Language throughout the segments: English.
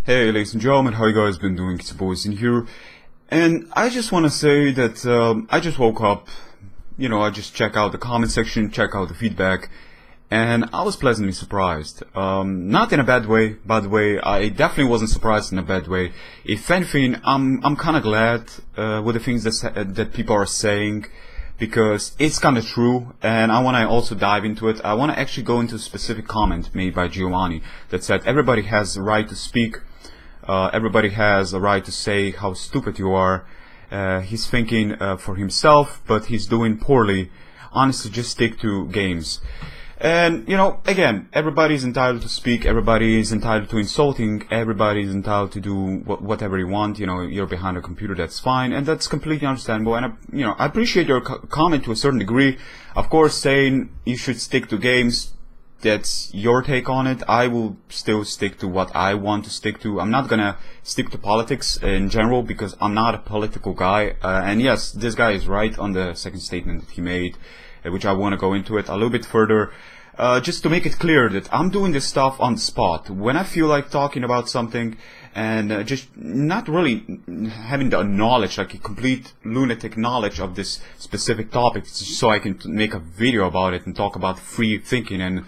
Hey ladies and gentlemen, how you guys been doing? It's your boys in here. And I just want to say that I just woke up, I just check out the comment section, check out the feedback, and I was pleasantly surprised. Not in a bad way, by the way. I definitely wasn't surprised in a bad way. If anything, I'm kind of glad with the things that people are saying, because it's kind of true, and I want to also dive into it. I want to actually go into a specific comment made by Giovanni that said everybody has the right to speak. Everybody has a right to say how stupid you are. He's thinking for himself, but he's doing poorly. Honestly, just stick to games. And, again, everybody's entitled to speak, everybody is entitled to insulting, everybody is entitled to do whatever you want. You're behind a computer, that's fine, and that's completely understandable. And, I appreciate your comment to a certain degree. Of course, saying you should stick to games, that's your take on it. I will still stick to what I want to stick to. I'm not gonna stick to politics in general, because I'm not a political guy. And yes, this guy is right on the second statement that he made, which I want to go into it a little bit further. Just to make it clear that I'm doing this stuff on the spot. When I feel like talking about something and just not really having the knowledge, like a complete lunatic knowledge of this specific topic, so I can make a video about it and talk about free thinking and,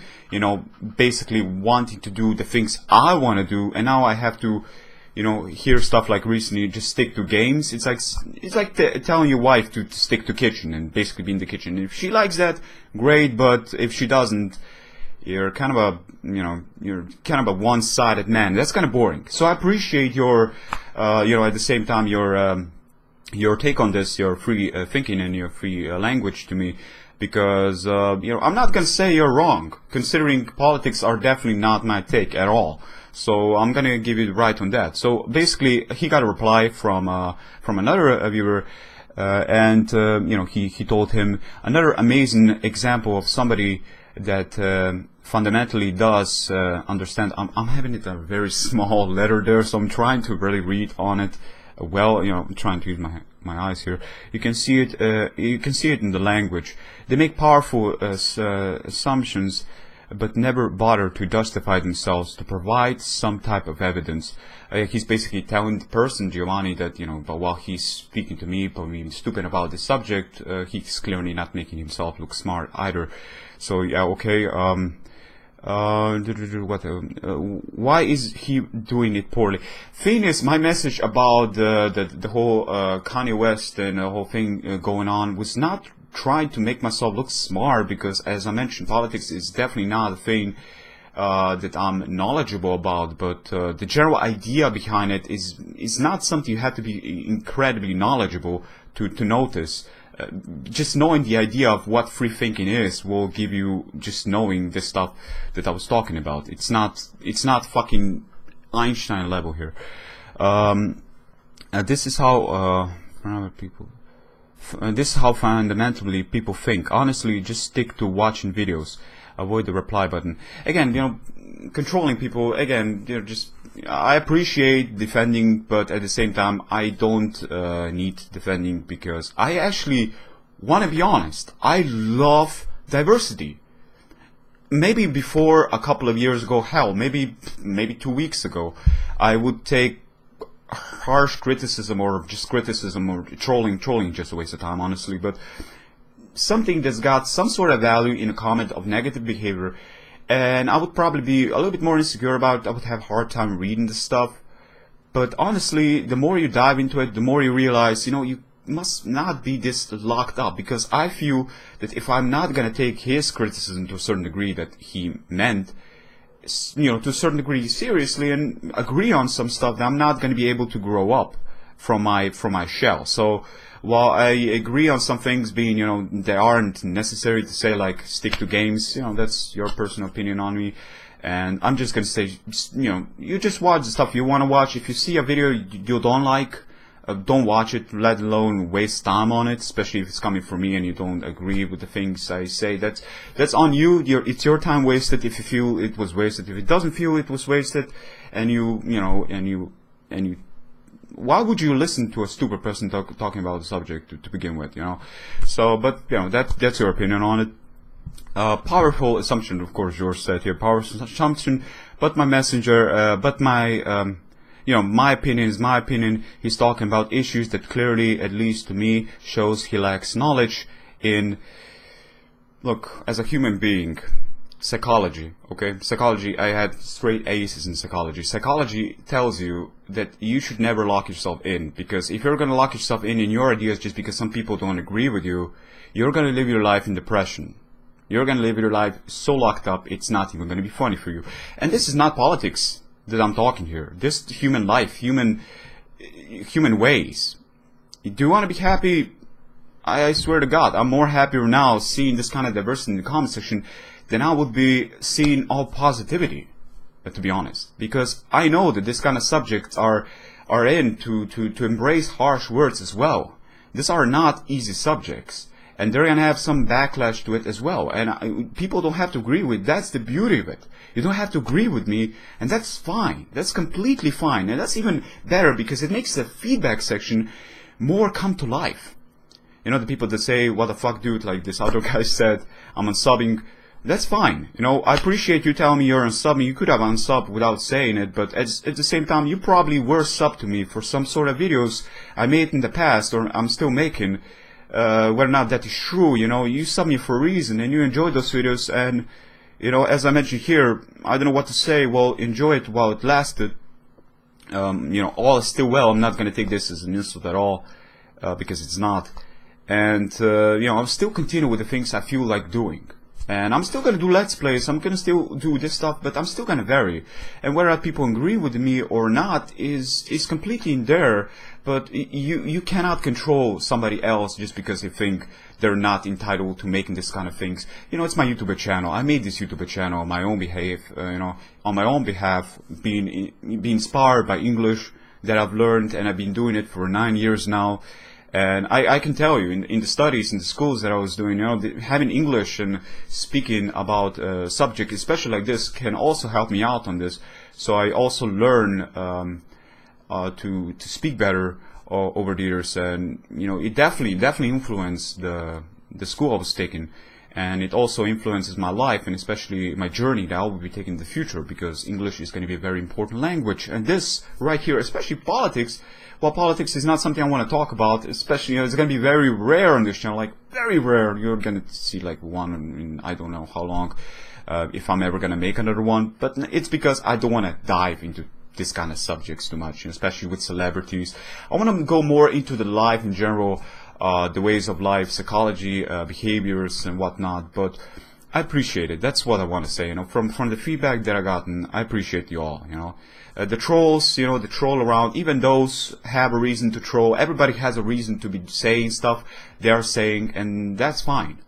basically wanting to do the things I want to do, and now I have to, hear stuff like recently, just stick to games. It's like telling your wife to stick to kitchen and basically be in the kitchen. If she likes that, great, but if she doesn't, you're kind of a one-sided man. That's kind of boring. So I appreciate your, at the same time, your take on this, your free thinking and your free language to me. Because, I'm not going to say you're wrong, considering politics are definitely not my take at all. So I'm going to give you the right on that. So basically, he got a reply from another viewer, and he told him another amazing example of somebody that fundamentally does understand. I'm having it a very small letter there, so I'm trying to really read on it well. I'm trying to use my eyes here. You can see it. You can see it in the language. They make powerful assumptions, but never bother to justify themselves, to provide some type of evidence. He's basically telling the person, Giovanni, that, but while he's speaking to me, but being stupid about the subject, he's clearly not making himself look smart either. So, yeah, okay, why is he doing it poorly? Thing is, my message about the whole Kanye West and the whole thing going on was not trying to make myself look smart, because, as I mentioned, politics is definitely not a thing that I'm knowledgeable about, but the general idea behind it is not something you have to be incredibly knowledgeable to notice. Just knowing the idea of what free thinking is will give you just knowing the stuff that I was talking about. It's not fucking Einstein level here. This is how people. This is how fundamentally people think. Honestly, just stick to watching videos. Avoid the reply button. Again, controlling people. Again, just I appreciate defending, but at the same time, I don't need defending, because I actually want to be honest. I love diversity. Maybe before a couple of years ago, hell, maybe 2 weeks ago, I would take harsh criticism or just criticism or trolling just a waste of time, honestly. But something that's got some sort of value in a comment of negative behavior, and I would probably be a little bit more insecure about it. I would have a hard time reading this stuff. But honestly, the more you dive into it, the more you realize, you must not be this locked up, because I feel that if I'm not going to take his criticism to a certain degree that he meant, to a certain degree seriously and agree on some stuff, that I'm not going to be able to grow up from my shell. So while I agree on some things being, they aren't necessary to say, like, stick to games, that's your personal opinion on me. And I'm just going to say, you just watch the stuff you want to watch. If you see a video you don't like, don't watch it, let alone waste time on it, especially if it's coming from me and you don't agree with the things I say. That's on you. It's your time wasted if you feel it was wasted. If it doesn't feel it was wasted, and you why would you listen to a stupid person talking about the subject to begin with, So, but, that's your opinion on it. Powerful assumption, of course, George said here, powerful assumption, but my messenger, you know, my opinion is my opinion. He's talking about issues that clearly, at least to me, shows he lacks knowledge in, look, as a human being, psychology, okay? Psychology, I had straight aces in psychology. Psychology tells you that you should never lock yourself in, because if you're gonna lock yourself in your ideas just because some people don't agree with you, you're gonna live your life in depression. You're gonna live your life so locked up, it's not even gonna be funny for you. And this is not politics that I'm talking here. This human life, human ways. Do you want to be happy? I swear to God, I'm more happier now seeing this kind of diversity in the comment section than I would be seeing all positivity, to be honest. Because I know that this kind of subjects are in to embrace harsh words as well. These are not easy subjects. And they're going to have some backlash to it as well. And people don't have to agree with. That's the beauty of it. You don't have to agree with me, and that's fine. That's completely fine. And that's even better because it makes the feedback section more come to life. You know, the people that say, what the fuck, dude, like this other guy said, I'm unsubbing. That's fine. You know, I appreciate you telling me you're unsubbing. You could have unsubbed without saying it, but at the same time, you probably were subbed to me for some sort of videos I made in the past, or I'm still making. Whether or not that is true, you know, you sub me for a reason and you enjoy those videos, and, you know, as I mentioned here, I don't know what to say. Well, enjoy it while it lasted. You know, all is still well. I'm not going to take this as an insult at all, because it's not. And, you know, I'm still continuing with the things I feel like doing. And I'm still going to do Let's Plays, I'm going to still do this stuff, but I'm still going to vary. And whether people agree with me or not is completely in there, but you cannot control somebody else just because they think they're not entitled to making this kind of things. You know, it's my YouTube channel. I made this YouTube channel on my own behalf, you know, on my own behalf, being inspired by English that I've learned, and I've been doing it for 9 years now. And I can tell you, in the studies, in the schools that I was doing, you know, having English and speaking about a subject, especially like this, can also help me out on this. So I also learn to speak better over the years, and you know, it definitely influenced the school I was taking, and it also influences my life and especially my journey that I will be taking in the future, because English is going to be a very important language. And this right here, especially politics. Well, politics is not something I want to talk about, especially, you know, it's going to be very rare on this channel, like very rare. You're going to see like one in I don't know how long, if I'm ever going to make another one, but it's because I don't want to dive into this kind of subjects too much, especially with celebrities. I want to go more into the life in general, the ways of life, psychology, behaviors and whatnot, but I appreciate it. That's what I want to say, you know, from the feedback that I gotten. I appreciate you all, you know. The trolls, you know, the troll around, even those have a reason to troll. Everybody has a reason to be saying stuff they are saying, and that's fine.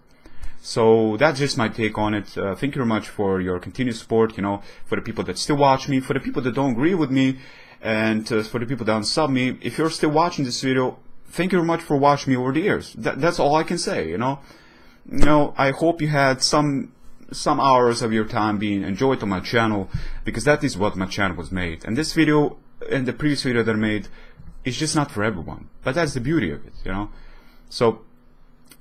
So that's just my take on it. Thank you very much for your continued support, you know, for the people that still watch me, for the people that don't agree with me, and for the people that unsub me. If you're still watching this video, thank you very much for watching me over the years. That's all I can say, you know. You know, I hope you had some hours of your time being enjoyed on my channel, because that is what my channel was made. And this video and the previous video that I made is just not for everyone, but that's the beauty of it, you know. So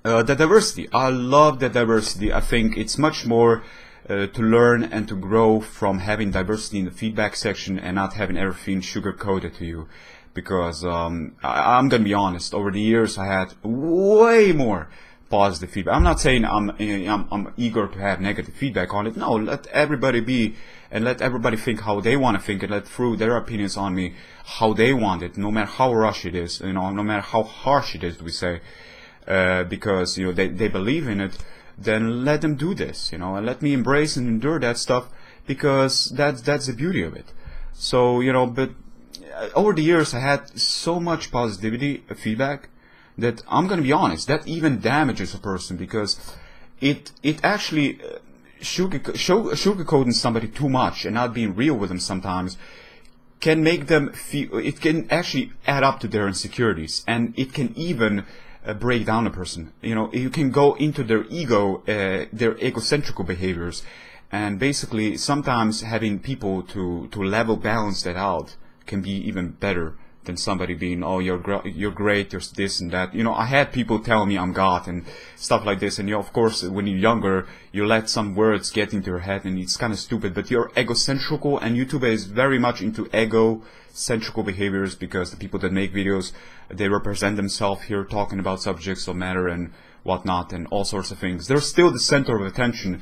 the diversity, I love the diversity. I think it's much more to learn and to grow from having diversity in the feedback section and not having everything sugar coated to you, because I'm gonna be honest, over the years I had way more positive feedback. I'm not saying I'm eager to have negative feedback on it. No, let everybody be, and let everybody think how they want to think, and let through their opinions on me how they want it, no matter how rush it is, you know, no matter how harsh it is, we say, because, you know, they believe in it. Then let them do this, you know, and let me embrace and endure that stuff, because that's the beauty of it. So, you know, but over the years I had so much positivity feedback that I'm gonna be honest, that even damages a person, because it actually sugarcoating somebody too much and not being real with them sometimes can make them feel, it can actually add up to their insecurities, and it can even break down a person. You know, you can go into their ego, their egocentrical behaviors, and basically sometimes having people to level balance that out can be even better than somebody being, oh, you're great, you're this and that. You know, I had people tell me I'm God and stuff like this, and of course, when you're younger, you let some words get into your head, and it's kind of stupid, but you're egocentrical, and YouTube is very much into egocentrical behaviors, because the people that make videos, they represent themselves here, talking about subjects of matter and whatnot, and all sorts of things. They're still the center of attention,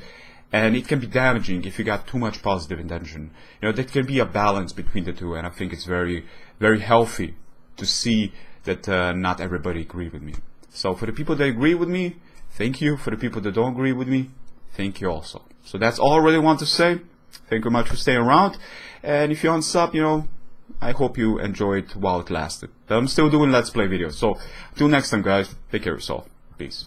and it can be damaging if you got too much positive intention. You know, there can be a balance between the two, and I think it's very, very healthy to see that not everybody agree with me. So for the people that agree with me, thank you. For the people that don't agree with me, thank you also. So that's all I really want to say. Thank you very much for staying around. And if you're on sub, you know, I hope you enjoyed while it lasted. But I'm still doing Let's Play videos. So until next time, guys, take care of yourself. Peace.